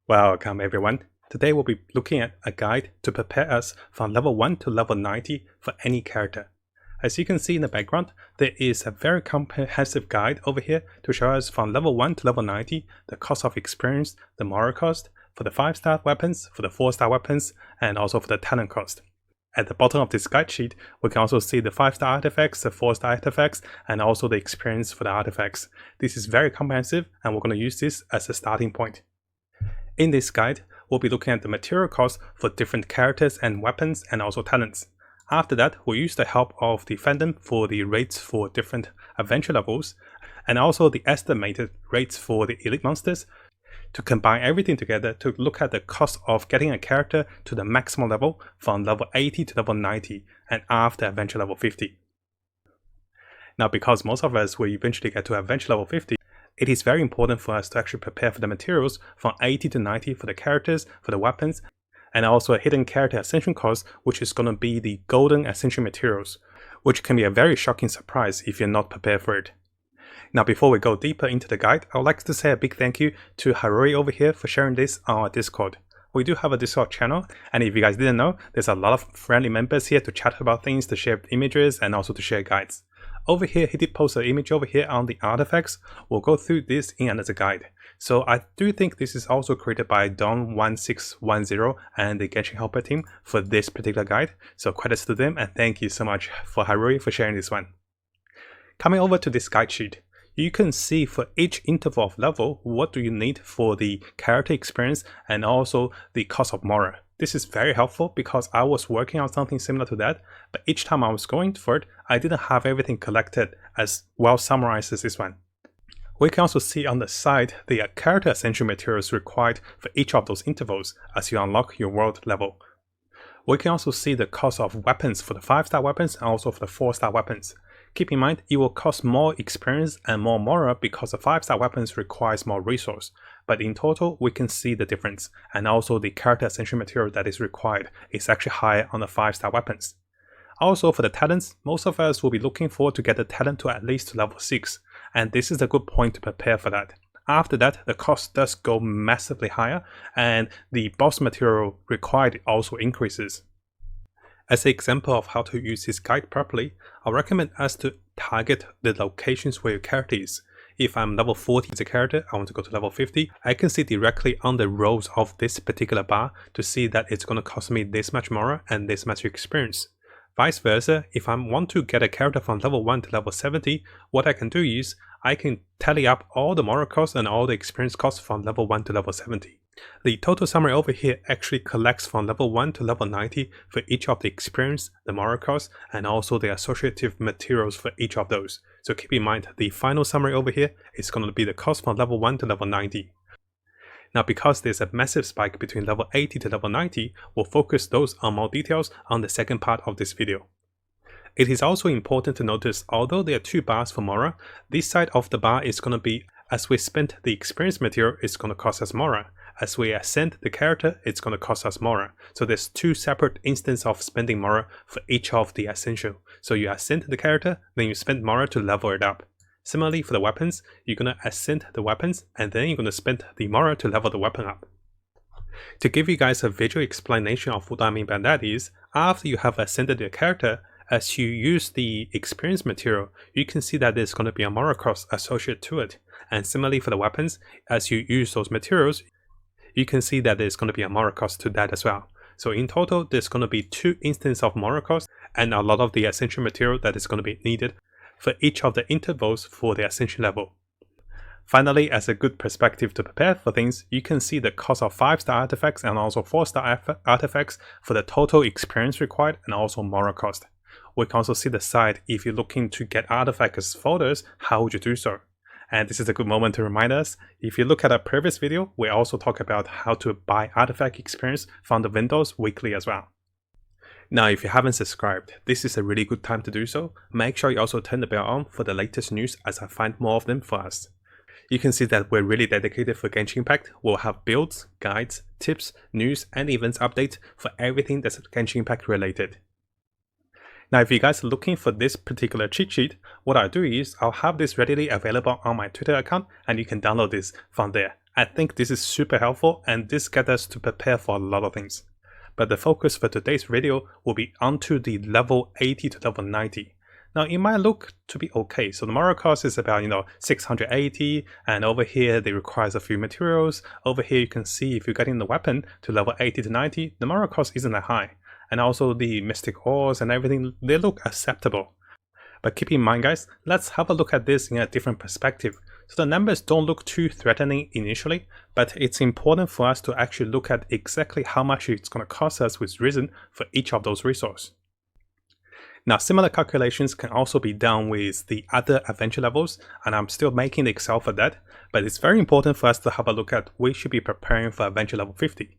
Welcome everyone. Today we'll be looking at a guide to prepare us from level 1 to level 90 for any character. As you can see in the background, there is a very comprehensive guide over here to show us from level 1 to level 90 the cost of experience, the moral cost, for the 5-star weapons, for the 4-star weapons, and also for the talent cost. At the bottom of this guide sheet, we can also see the 5-star artifacts, the 4-star artifacts, and also the experience for the artifacts. This is very comprehensive and we're going to use this as a starting point. In this guide, we'll be looking at the material costs for different characters and weapons and also talents. After that, we'll use the help of the fandom for the rates for different adventure levels and also the estimated rates for the elite monsters to combine everything together to look at the cost of getting a character to the maximum level from level 80 to level 90 and after adventure level 50. Now, because most of us will eventually get to adventure level 50, it is very important for us to actually prepare for the materials from 80 to 90 for the characters, for the weapons, and also a hidden character ascension cost, which is going to be the golden ascension materials, which can be a very shocking surprise if you're not prepared for it. Now, before we go deeper into the guide, I would like to say a big thank you to Kaori over here for sharing this on our Discord. We do have a Discord channel, and if you guys didn't know, there's a lot of friendly members here to chat about things, to share images, and also to share guides. Over here, he did post an image over here on the artifacts. We'll go through this in another guide. So I do think this is also created by Don1610 and the Genshin helper team for this particular guide. So credits to them, and thank you so much for Haruri for sharing this one. Coming over to this guide sheet, you can see for each interval of level, what do you need for the character experience and also the cost of Mora. This is very helpful because I was working on something similar to that, but each time I was going for it, I didn't have everything collected as well summarized as this one. We can also see on the side the character ascension materials required for each of those intervals as you unlock your world level. We can also see the cost of weapons for the 5-star weapons and also for the 4-star weapons. Keep in mind, it will cost more experience and more Mora because the 5-star weapons requires more resource. But in total, we can see the difference, and also the character ascension material that is required is actually higher on the 5-star weapons. Also for the talents, most of us will be looking forward to get the talent to at least level 6, and this is a good point to prepare for that. After that, the cost does go massively higher, and the boss material required also increases. As an example of how to use this guide properly, I recommend us to target the locations where your character is. If I'm level 40 as a character, I want to go to level 50, I can see directly on the rows of this particular bar to see that it's going to cost me this much Mora and this much experience. Vice versa, if I want to get a character from level 1 to level 70, what I can do is I can tally up all the Mora costs and all the experience costs from level 1 to level 70. The total summary over here actually collects from level 1 to level 90 for each of the experience, the Mora costs, and also the associative materials for each of those. So keep in mind, the final summary over here is going to be the cost from level 1 to level 90. Now, because there's a massive spike between level 80 to level 90, we'll focus those on more details on the second part of this video. It is also important to notice, although there are 2 bars for Mora, this side of the bar is going to be, as we spent the experience material, it's going to cost us Mora. As we ascend the character, it's going to cost us Mora. So there's 2 separate instances of spending Mora for each of the ascension. So you ascend the character, then you spend Mora to level it up. Similarly, for the weapons, you're going to ascend the weapons, and then you're going to spend the Mora to level the weapon up. To give you guys a visual explanation of what I mean by that is, after you have ascended your character, as you use the experience material, you can see that there's going to be a Mora cost associated to it. And similarly for the weapons, as you use those materials, you can see that there's going to be a Mora cost to that as well. So in total, there's going to be 2 instances of Mora cost and a lot of the ascension material that is going to be needed for each of the intervals for the ascension level. Finally, as a good perspective to prepare for things, you can see the cost of 5-star artifacts and also 4-star artifacts for the total experience required and also Mora cost. We can also see the side if you're looking to get artifacts folders, how would you do so? And this is a good moment to remind us, if you look at our previous video, we also talk about how to buy artifact experience from the vendors weekly as well. Now, if you haven't subscribed, this is a really good time to do so. Make sure you also turn the bell on for the latest news as I find more of them for us. You can see that we're really dedicated for Genshin Impact. We'll have builds, guides, tips, news, and events updates for everything that's Genshin Impact related. Now, if you guys are looking for this particular cheat sheet, what I'll do is I'll have this readily available on my Twitter account, and you can download this from there. I think this is super helpful and this gets us to prepare for a lot of things. But the focus for today's video will be onto the level 80 to level 90. Now it might look to be okay, so the moral cost is about 680, and over here it requires a few materials. Over here you can see if you're getting the weapon to level 80 to 90, the moral cost isn't that high. And also the mystic ores and everything, they look acceptable. But keep in mind guys, let's have a look at this in a different perspective. So the numbers don't look too threatening initially, but it's important for us to actually look at exactly how much it's going to cost us with Risen for each of those resources. Now similar calculations can also be done with the other adventure levels, and I'm still making the Excel for that, but it's very important for us to have a look at we should be preparing for adventure level 50.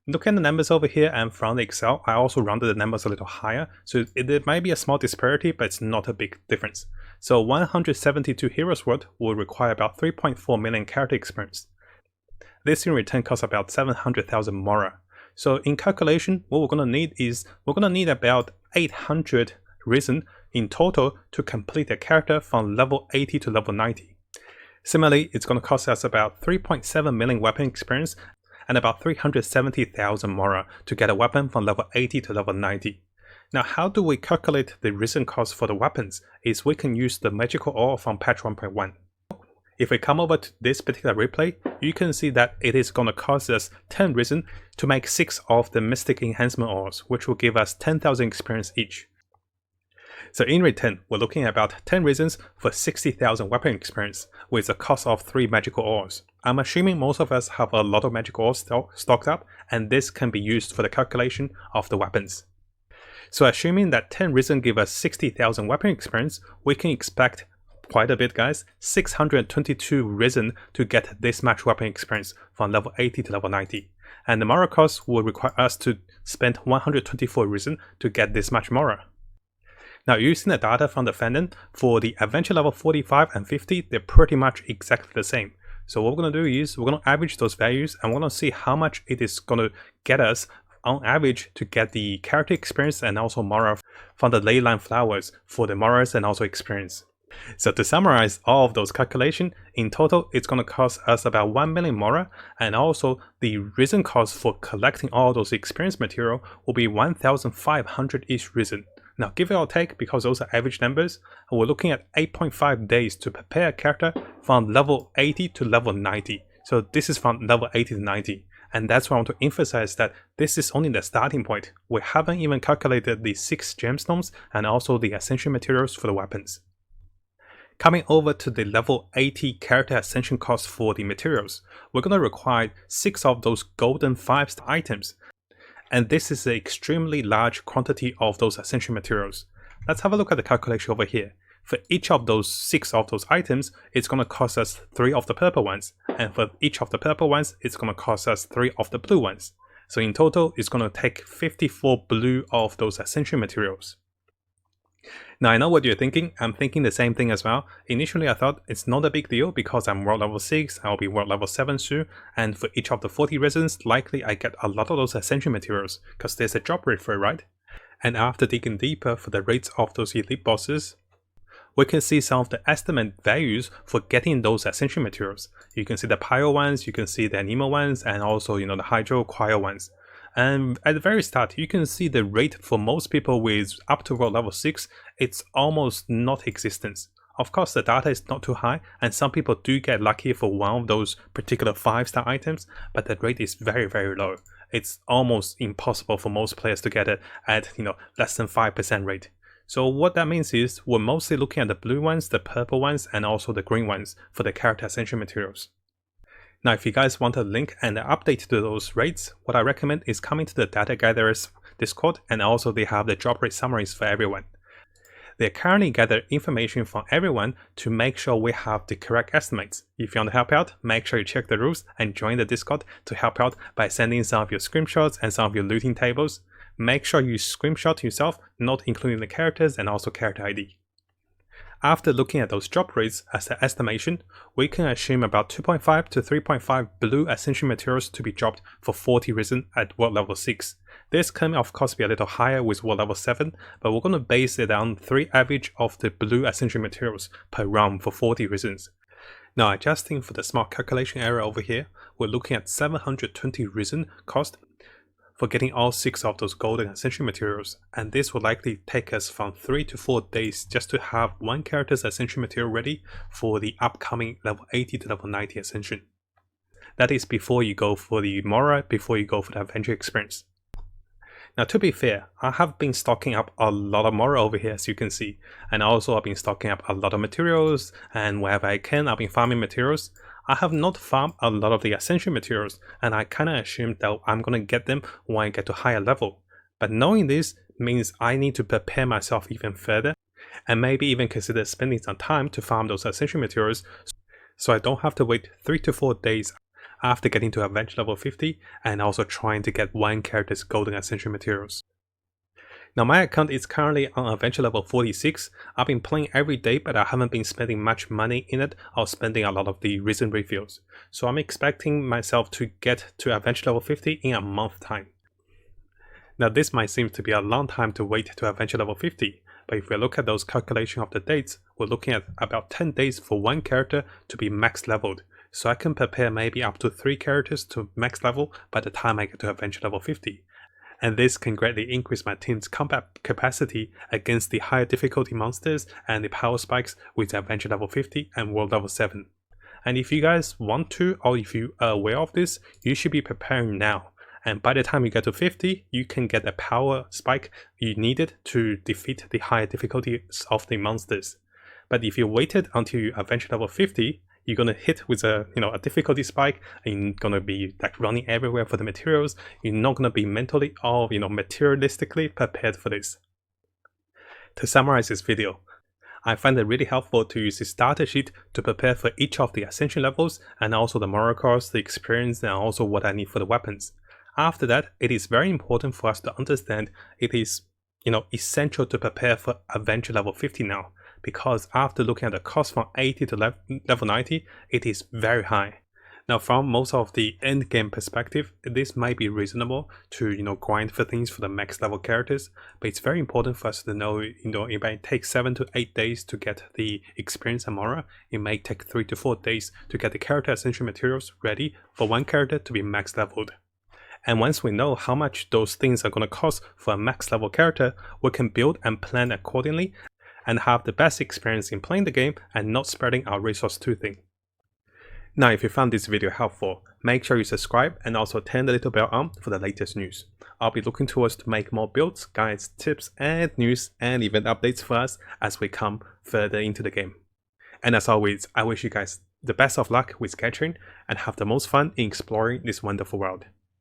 Look at the numbers over here, and from the Excel, I also rounded the numbers a little higher, so it might be a small disparity, but it's not a big difference. So 172 Heroes World will require about 3.4 million character experience. This in return costs about 700,000 Mora. So in calculation, what we're going to need is, we're going to need about 800 Risen in total to complete a character from level 80 to level 90. Similarly, it's going to cost us about 3.7 million weapon experience and about 370,000 Mora to get a weapon from level 80 to level 90. Now how do we calculate the Risen cost for the weapons is we can use the magical ore from patch 1.1. If we come over to this particular replay, you can see that it is going to cost us 10 Risen to make 6 of the mystic enhancement ores, which will give us 10,000 experience each. So in return, we're looking at about 10 Risens for 60,000 weapon experience with a cost of 3 magical ores. I'm assuming most of us have a lot of magical ores stocked up, and this can be used for the calculation of the weapons. So assuming that 10 Risen give us 60,000 weapon experience, we can expect quite a bit guys, 622 Risen to get this much weapon experience from level 80 to level 90. And the Mora cost will require us to spend 124 Risen to get this much Mora. Now using the data from the fandom, for the adventure level 45 and 50, they're pretty much exactly the same. So what we're going to do is, we're going to average those values and we're going to see how much it is going to get us on average to get the character experience and also Mora from the Leyline flowers for the Moras and also experience. So to summarize all of those calculations, in total it's going to cost us about 1 million Mora, and also the Risen cost for collecting all those experience material will be 1,500 each Risen. Now give it or take, because those are average numbers, we're looking at 8.5 days to prepare a character from level 80 to level 90. So this is from level 80 to 90. And that's why I want to emphasize that this is only the starting point. We haven't even calculated the 6 gemstones and also the Ascension materials for the weapons. Coming over to the level 80 character Ascension cost for the materials, we're going to require 6 of those golden 5-star items. And this is an extremely large quantity of those Ascension materials. Let's have a look at the calculation over here. For each of those 6 of those items, it's going to cost us 3 of the purple ones. And for each of the purple ones, it's going to cost us 3 of the blue ones. So in total, it's going to take 54 blue of those Ascension materials. Now I know what you're thinking, I'm thinking the same thing as well. Initially I thought it's not a big deal because I'm world level 6, I'll be world level 7 soon, and for each of the 40 residents, likely I get a lot of those Ascension materials, because there's a drop rate for it, right? And after digging deeper for the rates of those elite bosses, we can see some of the estimate values for getting those Ascension materials. You can see the Pyro ones, you can see the Anemo ones, and also the Hydro Cryo ones. And at the very start, you can see the rate for most people with up to world level 6, it's almost not existent. Of course, the data is not too high, and some people do get lucky for one of those particular 5-star items, but the rate is very, very low. It's almost impossible for most players to get it at less than 5% rate. So what that means is we're mostly looking at the blue ones, the purple ones, and also the green ones for the character Ascension materials. Now, if you guys want a link and an update to those rates, what I recommend is coming to the Data Gatherers Discord, and also they have the drop rate summaries for everyone. They currently gather information from everyone to make sure we have the correct estimates. If you want to help out, make sure you check the rules and join the Discord to help out by sending some of your screenshots and some of your looting tables. Make sure you screenshot yourself, not including the characters and also character ID. After looking at those drop rates as an estimation, we can assume about 2.5 to 3.5 blue Ascension materials to be dropped for 40 Risen at world level 6. This can of course be a little higher with world level 7, but we're going to base it on 3 average of the blue Ascension materials per round for 40 Risens. Now adjusting for the small calculation error over here, we're looking at 720 resin cost for getting all 6 of those golden Ascension materials, and this will likely take us from 3 to 4 days just to have one character's Ascension material ready for the upcoming level 80 to level 90 Ascension. That is before you go for the Mora, before you go for the adventure experience. Now to be fair, I have been stocking up a lot of Mora over here as you can see, and also I've been stocking up a lot of materials, and wherever I can I've been farming materials. I have not farmed a lot of the Ascension materials, and I kinda assumed that I'm gonna get them when I get to higher level. But knowing this means I need to prepare myself even further, and maybe even consider spending some time to farm those Ascension materials, so I don't have to wait 3 to 4 days after getting to Adventure level 50 and also trying to get one character's golden Ascension materials. Now my account is currently on Adventure level 46. I've been playing every day, but I haven't been spending much money in it or spending a lot of the resin refills. So I'm expecting myself to get to Adventure level 50 in a month time. Now this might seem to be a long time to wait to Adventure level 50, but if we look at those calculations of the dates, we're looking at about 10 days for one character to be max leveled. So I can prepare maybe up to 3 characters to max level by the time I get to Adventure level 50. And this can greatly increase my team's combat capacity against the higher difficulty monsters and the power spikes with Adventure level 50 and World level 7. And if you guys want to, or if you are aware of this, you should be preparing now. And by the time you get to 50, you can get the power spike you needed to defeat the higher difficulties of the monsters. But if you waited until you Adventure level 50, you're gonna hit with a difficulty spike, and you're gonna be like running everywhere for the materials. You're not gonna be mentally or materialistically prepared for this. To summarize this video, I find it really helpful to use the starter sheet to prepare for each of the Ascension levels and also the moral cost, the experience, and also what I need for the weapons. After that, it is very important for us to understand it is essential to prepare for Adventure level 50 now, because after looking at the cost from 80 to level 90, it is very high. Now from most of the end game perspective, this might be reasonable to grind for things for the max level characters, but it's very important for us to know it might take 7 to 8 days to get the experience and Mora. It may take 3 to 4 days to get the character Ascension materials ready for one character to be max leveled. And once we know how much those things are going to cost for a max level character, we can build and plan accordingly and have the best experience in playing the game and not spreading our resource too thin. Now if you found this video helpful, make sure you subscribe and also turn the little bell on for the latest news. I'll be looking towards to make more builds, guides, tips and news and event updates for us as we come further into the game. And as always, I wish you guys the best of luck with Genshin and have the most fun in exploring this wonderful world.